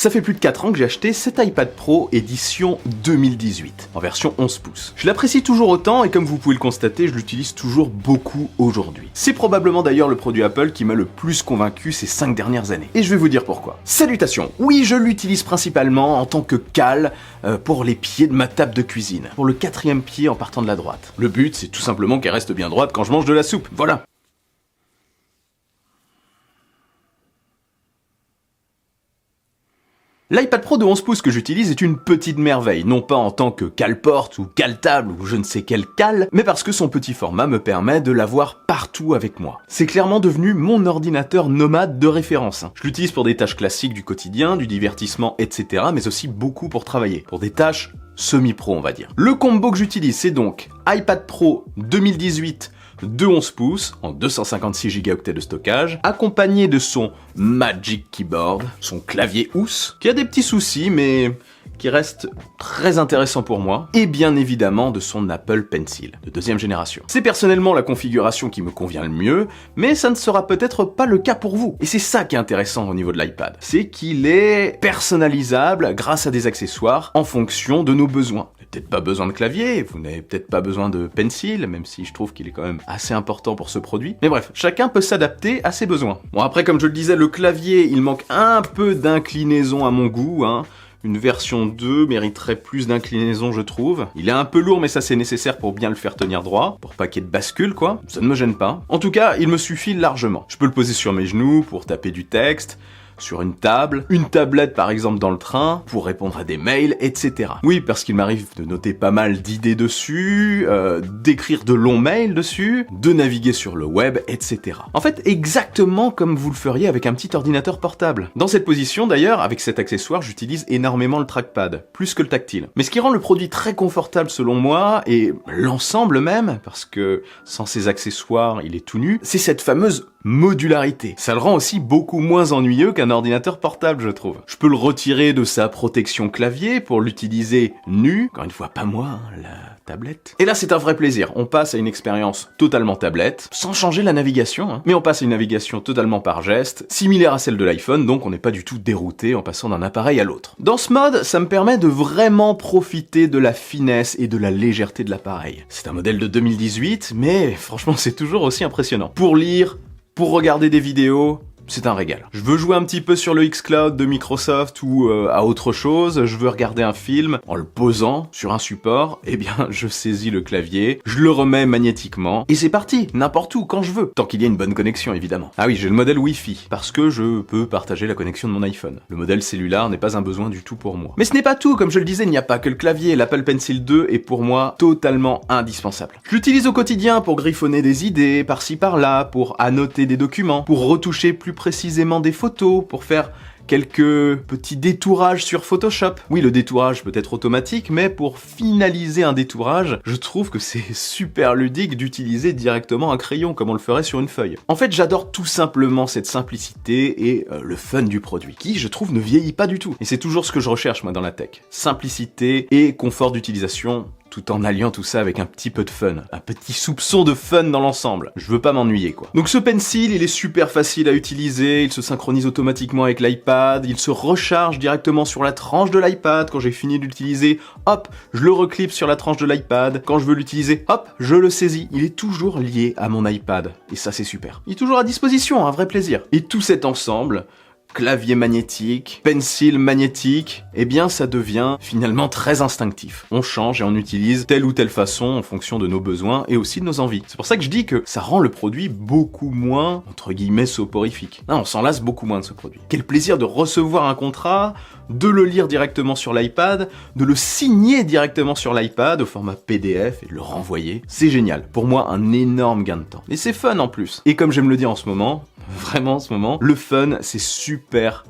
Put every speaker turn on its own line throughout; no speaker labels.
Ça fait plus de 4 ans que j'ai acheté cet iPad Pro édition 2018, en version 11 pouces. Je l'apprécie toujours autant et comme vous pouvez le constater, je l'utilise toujours beaucoup aujourd'hui. C'est probablement d'ailleurs le produit Apple qui m'a le plus convaincu ces 5 dernières années. Et je vais vous dire pourquoi. Salutations. Oui, je l'utilise principalement en tant que cale pour les pieds de ma table de cuisine. Pour le 4e pied en partant de la droite. Le but, c'est tout simplement qu'elle reste bien droite quand je mange de la soupe. Voilà. L'iPad Pro de 11 pouces que j'utilise est une petite merveille, non pas en tant que cale-porte ou cale-table ou je ne sais quelle cale, mais parce que son petit format me permet de l'avoir partout avec moi. C'est clairement devenu mon ordinateur nomade de référence. Je l'utilise pour des tâches classiques du quotidien, du divertissement, etc., mais aussi beaucoup pour travailler, pour des tâches semi-pro on va dire. Le combo que j'utilise c'est donc iPad Pro 2018 de 11 pouces, en 256 Go de stockage, accompagné de son Magic Keyboard, son clavier housse, qui a des petits soucis, mais qui reste très intéressant pour moi, et bien évidemment de son Apple Pencil, de 2e génération. C'est personnellement la configuration qui me convient le mieux, mais ça ne sera peut-être pas le cas pour vous. Et c'est ça qui est intéressant au niveau de l'iPad, c'est qu'il est personnalisable grâce à des accessoires en fonction de nos besoins. Peut-être pas besoin de clavier, vous n'avez peut-être pas besoin de pencil, même si je trouve qu'il est quand même assez important pour ce produit. Mais bref, chacun peut s'adapter à ses besoins. Bon après, comme je le disais, le clavier, il manque un peu d'inclinaison à mon goût, hein. Une version 2 mériterait plus d'inclinaison, je trouve. Il est un peu lourd, mais ça c'est nécessaire pour bien le faire tenir droit, pour pas qu'il y ait de bascule, quoi. Ça ne me gêne pas. En tout cas, il me suffit largement. Je peux le poser sur mes genoux pour taper du texte, sur une table, une tablette par exemple dans le train, pour répondre à des mails, etc. Oui, parce qu'il m'arrive de noter pas mal d'idées dessus, d'écrire de longs mails dessus, de naviguer sur le web, etc. En fait, exactement comme vous le feriez avec un petit ordinateur portable. Dans cette position d'ailleurs, avec cet accessoire, j'utilise énormément le trackpad, plus que le tactile. Mais ce qui rend le produit très confortable selon moi, et l'ensemble même, parce que sans ces accessoires, il est tout nu, c'est cette fameuse modularité. Ça le rend aussi beaucoup moins ennuyeux qu'un ordinateur portable, je trouve. Je peux le retirer de sa protection clavier pour l'utiliser nu, encore une fois pas moi, hein, la tablette. Et là c'est un vrai plaisir, on passe à une expérience totalement tablette, sans changer la navigation, hein. Mais on passe à une navigation totalement par geste, similaire à celle de l'iPhone, donc on n'est pas du tout dérouté en passant d'un appareil à l'autre. Dans ce mode, ça me permet de vraiment profiter de la finesse et de la légèreté de l'appareil. C'est un modèle de 2018, mais franchement c'est toujours aussi impressionnant. Pour lire, pour regarder des vidéos, c'est un régal. Je veux jouer un petit peu sur le xCloud de Microsoft ou à autre chose, je veux regarder un film en le posant sur un support, eh bien je saisis le clavier, je le remets magnétiquement, et c'est parti, n'importe où, quand je veux. Tant qu'il y a une bonne connexion évidemment. Ah oui, j'ai le modèle Wi-Fi, parce que je peux partager la connexion de mon iPhone. Le modèle cellulaire n'est pas un besoin du tout pour moi. Mais ce n'est pas tout, comme je le disais, il n'y a pas que le clavier, l'Apple Pencil 2 est pour moi totalement indispensable. Je l'utilise au quotidien pour griffonner des idées, par-ci par-là, pour annoter des documents, pour retoucher plus précisément des photos, pour faire quelques petits détourages sur Photoshop. Oui, le détourage peut être automatique, mais pour finaliser un détourage, je trouve que c'est super ludique d'utiliser directement un crayon, comme on le ferait sur une feuille. En fait, j'adore tout simplement cette simplicité et le fun du produit, qui, je trouve, ne vieillit pas du tout. Et c'est toujours ce que je recherche, moi, dans la tech. Simplicité et confort d'utilisation, tout en alliant tout ça avec un petit peu de fun. Un petit soupçon de fun dans l'ensemble. Je veux pas m'ennuyer, quoi. Donc ce pencil, il est super facile à utiliser, il se synchronise automatiquement avec l'iPad, il se recharge directement sur la tranche de l'iPad. Quand j'ai fini d'utiliser, hop, je le reclipe sur la tranche de l'iPad. Quand je veux l'utiliser, hop, je le saisis. Il est toujours lié à mon iPad. Et ça, c'est super. Il est toujours à disposition, un vrai plaisir. Et tout cet ensemble, clavier magnétique, pencil magnétique, eh bien ça devient finalement très instinctif. On change et on utilise telle ou telle façon en fonction de nos besoins et aussi de nos envies. C'est pour ça que je dis que ça rend le produit beaucoup moins, entre guillemets, soporifique. Non, on s'en lasse beaucoup moins de ce produit. Quel plaisir de recevoir un contrat, de le lire directement sur l'iPad, de le signer directement sur l'iPad au format PDF et de le renvoyer. C'est génial. Pour moi, un énorme gain de temps. Et c'est fun en plus. Et comme j'aime le dire en ce moment, vraiment en ce moment, le fun, c'est super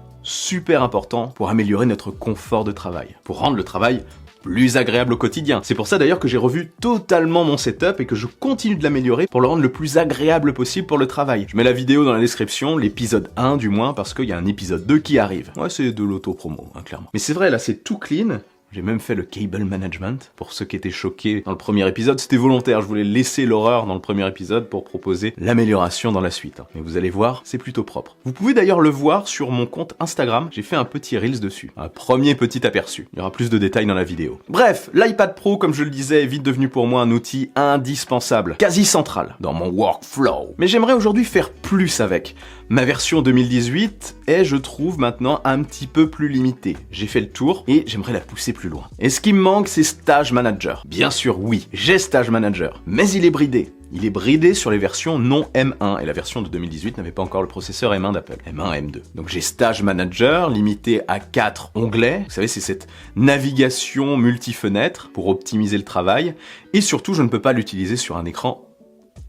important pour améliorer notre confort de travail, pour rendre le travail plus agréable au quotidien. C'est pour ça d'ailleurs que j'ai revu totalement mon setup et que je continue de l'améliorer pour le rendre le plus agréable possible pour le travail. Je mets la vidéo dans la description, l'épisode 1 du moins, parce qu'il y a un épisode 2 qui arrive. Ouais, c'est de l'auto-promo, hein, clairement. Mais c'est vrai, là c'est tout clean. J'ai même fait le cable management. Pour ceux qui étaient choqués dans le premier épisode, c'était volontaire. Je voulais laisser l'horreur dans le premier épisode pour proposer l'amélioration dans la suite. Mais vous allez voir, c'est plutôt propre. Vous pouvez d'ailleurs le voir sur mon compte Instagram. J'ai fait un petit Reels dessus. Un premier petit aperçu. Il y aura plus de détails dans la vidéo. Bref, l'iPad Pro, comme je le disais, est vite devenu pour moi un outil indispensable, quasi central dans mon workflow. Mais j'aimerais aujourd'hui faire plus avec. Ma version 2018 est, je trouve, maintenant un petit peu plus limitée. J'ai fait le tour et j'aimerais la pousser plus loin. Et ce qui me manque, c'est Stage Manager. Bien sûr, oui, j'ai Stage Manager, mais il est bridé. Il est bridé sur les versions non M1 et la version de 2018 n'avait pas encore le processeur M1 d'Apple, M1, M2. Donc j'ai Stage Manager limité à 4 onglets. Vous savez, c'est cette navigation multi-fenêtres pour optimiser le travail. Et surtout, je ne peux pas l'utiliser sur un écran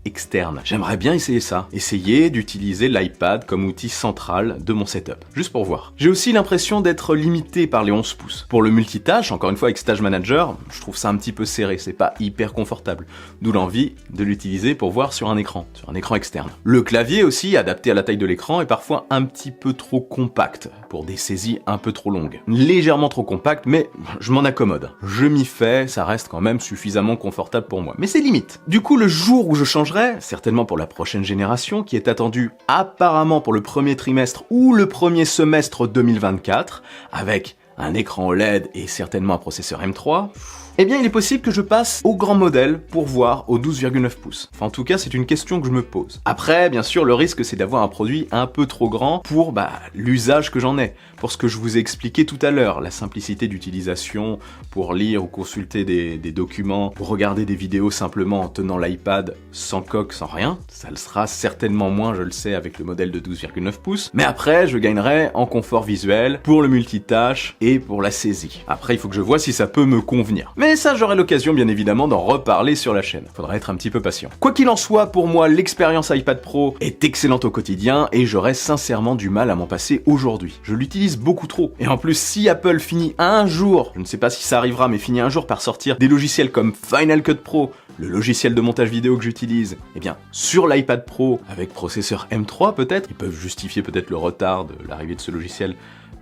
externe. J'aimerais bien essayer ça. Essayer d'utiliser l'iPad comme outil central de mon setup. Juste pour voir. J'ai aussi l'impression d'être limité par les 11 pouces. Pour le multitâche, encore une fois avec Stage Manager, je trouve ça un petit peu serré, c'est pas hyper confortable. D'où l'envie de l'utiliser pour voir sur un écran externe. Le clavier aussi, adapté à la taille de l'écran, est parfois un petit peu trop compact pour des saisies un peu trop longues. Légèrement trop compact, mais je m'en accommode. Je m'y fais, ça reste quand même suffisamment confortable pour moi. Mais c'est limite. Du coup, le jour où je changerai, certainement pour la prochaine génération, qui est attendue apparemment pour le premier trimestre ou le premier semestre 2024, avec un écran OLED et certainement un processeur M3, eh bien il est possible que je passe au grand modèle pour voir au 12,9 pouces. Enfin en tout cas c'est une question que je me pose. Après bien sûr le risque c'est d'avoir un produit un peu trop grand pour l'usage que j'en ai. Pour ce que je vous ai expliqué tout à l'heure, la simplicité d'utilisation pour lire ou consulter des documents, pour regarder des vidéos simplement en tenant l'iPad sans coque, sans rien, ça le sera certainement moins je le sais avec le modèle de 12,9 pouces. Mais après je gagnerai en confort visuel pour le multitâche et pour la saisie. Après il faut que je vois si ça peut me convenir. Mais ça, j'aurai l'occasion bien évidemment d'en reparler sur la chaîne. Faudra être un petit peu patient. Quoi qu'il en soit, pour moi, l'expérience iPad Pro est excellente au quotidien et j'aurais sincèrement du mal à m'en passer aujourd'hui. Je l'utilise beaucoup trop. Et en plus, si Apple finit un jour, je ne sais pas si ça arrivera, mais finit un jour par sortir des logiciels comme Final Cut Pro, le logiciel de montage vidéo que j'utilise, eh bien, sur l'iPad Pro, avec processeur M3 peut-être, ils peuvent justifier peut-être le retard de l'arrivée de ce logiciel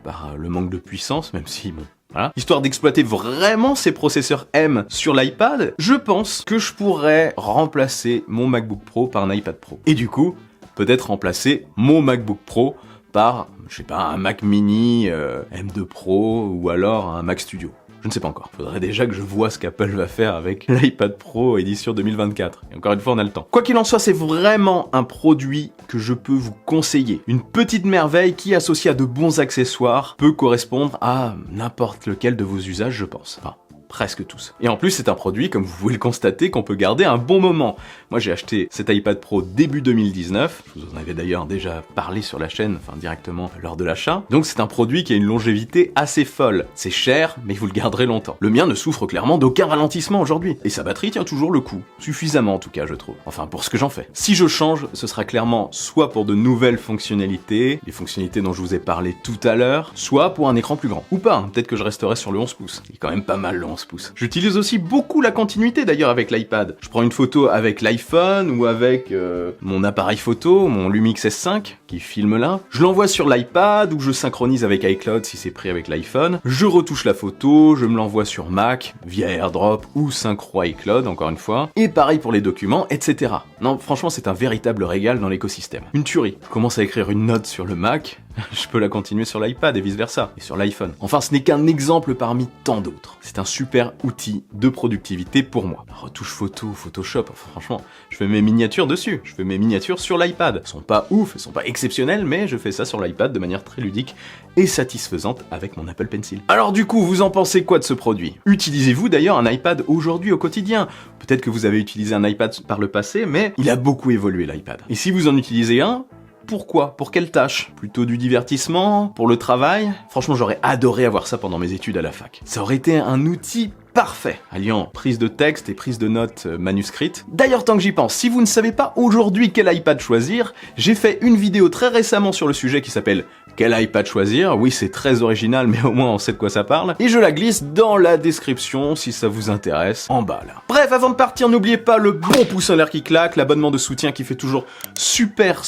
par le manque de puissance, même si, bon, voilà. Histoire d'exploiter vraiment ces processeurs M sur l'iPad, je pense que je pourrais remplacer mon MacBook Pro par un iPad Pro. Et du coup, peut-être remplacer mon MacBook Pro par, je sais pas, un Mac Mini M2 Pro ou alors un Mac Studio. Je ne sais pas encore. Faudrait déjà que je vois ce qu'Apple va faire avec l'iPad Pro édition 2024. Et encore une fois, on a le temps. Quoi qu'il en soit, c'est vraiment un produit que je peux vous conseiller. Une petite merveille qui, associée à de bons accessoires, peut correspondre à n'importe lequel de vos usages, je pense. Enfin, presque tous. Et en plus, c'est un produit, comme vous pouvez le constater, qu'on peut garder un bon moment. Moi, j'ai acheté cet iPad Pro début 2019. Je vous en avais d'ailleurs déjà parlé sur la chaîne, enfin directement lors de l'achat. Donc c'est un produit qui a une longévité assez folle. C'est cher, mais vous le garderez longtemps. Le mien ne souffre clairement d'aucun ralentissement aujourd'hui. Et sa batterie tient toujours le coup. Suffisamment en tout cas, je trouve. Enfin, pour ce que j'en fais. Si je change, ce sera clairement soit pour de nouvelles fonctionnalités, les fonctionnalités dont je vous ai parlé tout à l'heure, soit pour un écran plus grand. Ou pas, hein. Peut-être que je resterai sur le 11 pouces. Il est quand même pas mal le 11 pouces. J'utilise aussi beaucoup la continuité d'ailleurs avec l'iPad. Je prends une photo avec l'iPhone ou avec mon appareil photo, mon Lumix S5 qui filme là. Je l'envoie sur l'iPad ou je synchronise avec iCloud si c'est pris avec l'iPhone. Je retouche la photo, je me l'envoie sur Mac via AirDrop ou Synchro iCloud encore une fois. Et pareil pour les documents, etc. Non, franchement c'est un véritable régal dans l'écosystème. Une tuerie. Je commence à écrire une note sur le Mac, je peux la continuer sur l'iPad et vice versa, et sur l'iPhone. Enfin, ce n'est qu'un exemple parmi tant d'autres. C'est un super outil de productivité pour moi. Retouche photo, Photoshop, enfin, franchement, je fais mes miniatures dessus. Je fais mes miniatures sur l'iPad. Elles sont pas ouf, elles sont pas exceptionnelles, mais je fais ça sur l'iPad de manière très ludique et satisfaisante avec mon Apple Pencil. Alors du coup, vous en pensez quoi de ce produit? Utilisez-vous d'ailleurs un iPad aujourd'hui au quotidien? Peut-être que vous avez utilisé un iPad par le passé, mais il a beaucoup évolué l'iPad. Et si vous en utilisez un, pourquoi? Pour quelle tâche? Plutôt du divertissement? Pour le travail? Franchement, j'aurais adoré avoir ça pendant mes études à la fac. Ça aurait été un outil parfait, alliant prise de texte et prise de notes manuscrites. D'ailleurs, tant que j'y pense, si vous ne savez pas aujourd'hui quel iPad choisir, j'ai fait une vidéo très récemment sur le sujet qui s'appelle Quel iPad choisir? Oui, c'est très original, mais au moins on sait de quoi ça parle. Et je la glisse dans la description si ça vous intéresse, en bas là. Bref, avant de partir, n'oubliez pas le bon pouce en l'air qui claque, l'abonnement de soutien qui fait toujours super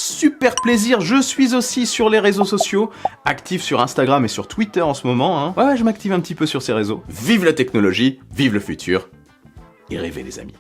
plaisir. Je suis aussi sur les réseaux sociaux, actif sur Instagram et sur Twitter en ce moment. Hein. Ouais, je m'active un petit peu sur ces réseaux. Vive la technologie, vive le futur, et rêvez les amis.